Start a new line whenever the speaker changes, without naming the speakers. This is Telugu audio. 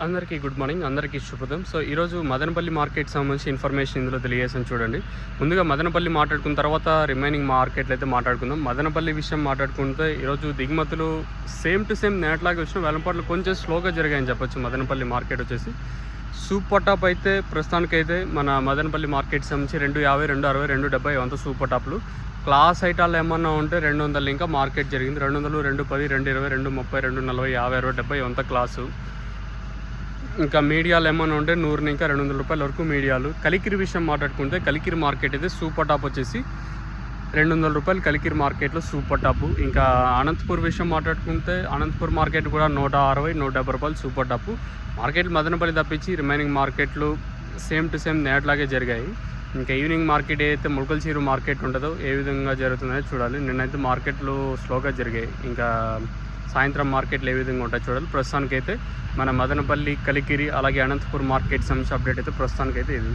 అందరికీ గుడ్ మార్నింగ్, అందరికీ శుభోదయం. సో ఈరోజు మదనపల్లి మార్కెట్ సంబంధించి ఇన్ఫర్మేషన్ ఇందులో తెలియజేసాను చూడండి. ముందుగా మదనపల్లి మాట్లాడుకున్న తర్వాత రిమైనింగ్ మార్కెట్లు అయితే మాట్లాడుకుందాం. మదనపల్లి విషయం మాట్లాడుకుంటే ఈరోజు దిగుమతులు సేమ్ టు సేమ్ నేట్లాగే వచ్చిన వేలంపాట్లు కొంచెం స్లోగా జరిగాయని చెప్పొచ్చు. మదనపల్లి మార్కెట్ వచ్చేసి సూపర్ టాప్ అయితే ప్రస్తుతానికైతే మన మదనపల్లి మార్కెట్ సంబంధించి 250, 260, 270 ఇవంతా సూపర్ టాప్లు. క్లాస్ ఐటాలు ఏమన్నా ఉంటే 200 ఇంకా మార్కెట్ జరిగింది. 200, 210, 220, 230, 240, 50, 60, 70 ఇవంతా క్లాసు. ఇంకా మీడియాలు ఏమైనా ఉంటే 100 ఇంకా 200 రూపాయల వరకు మీడియాలు. కలికిరి విషయం మాట్లాడుకుంటే కలికిరి మార్కెట్ అయితే సూపర్ టాప్ వచ్చేసి 200 రూపాయలు కలికిరి మార్కెట్లో సూపర్ టాప్. ఇంకా అనంతపూర్ విషయం మాట్లాడుకుంటే అనంతపూర్ మార్కెట్ కూడా 160, 170 రూపాయలు సూపర్ టాప్. మార్కెట్లు మదనపల్లి తప్పించి రిమైనింగ్ మార్కెట్లు సేమ్ టు సేమ్ నేట్లాగే జరిగాయి. ఇంకా ఈవినింగ్ మార్కెట్ ఏదైతే ములకల్చీరు మార్కెట్ ఉంటుందో ఏ విధంగా జరుగుతుందో చూడాలి. నిన్నైతే మార్కెట్లు స్లోగా జరిగాయి. ఇంకా సాయంత్రం మార్కెట్లు ఏ విధంగా ఉంటాయి చూడాలి. ప్రస్తుతానికైతే మన మదనపల్లి, కలికిరి అలాగే అనంతపూర్ మార్కెట్ సంబంధించి అప్డేట్ అయితే ప్రస్తుతానికైతే ఇది.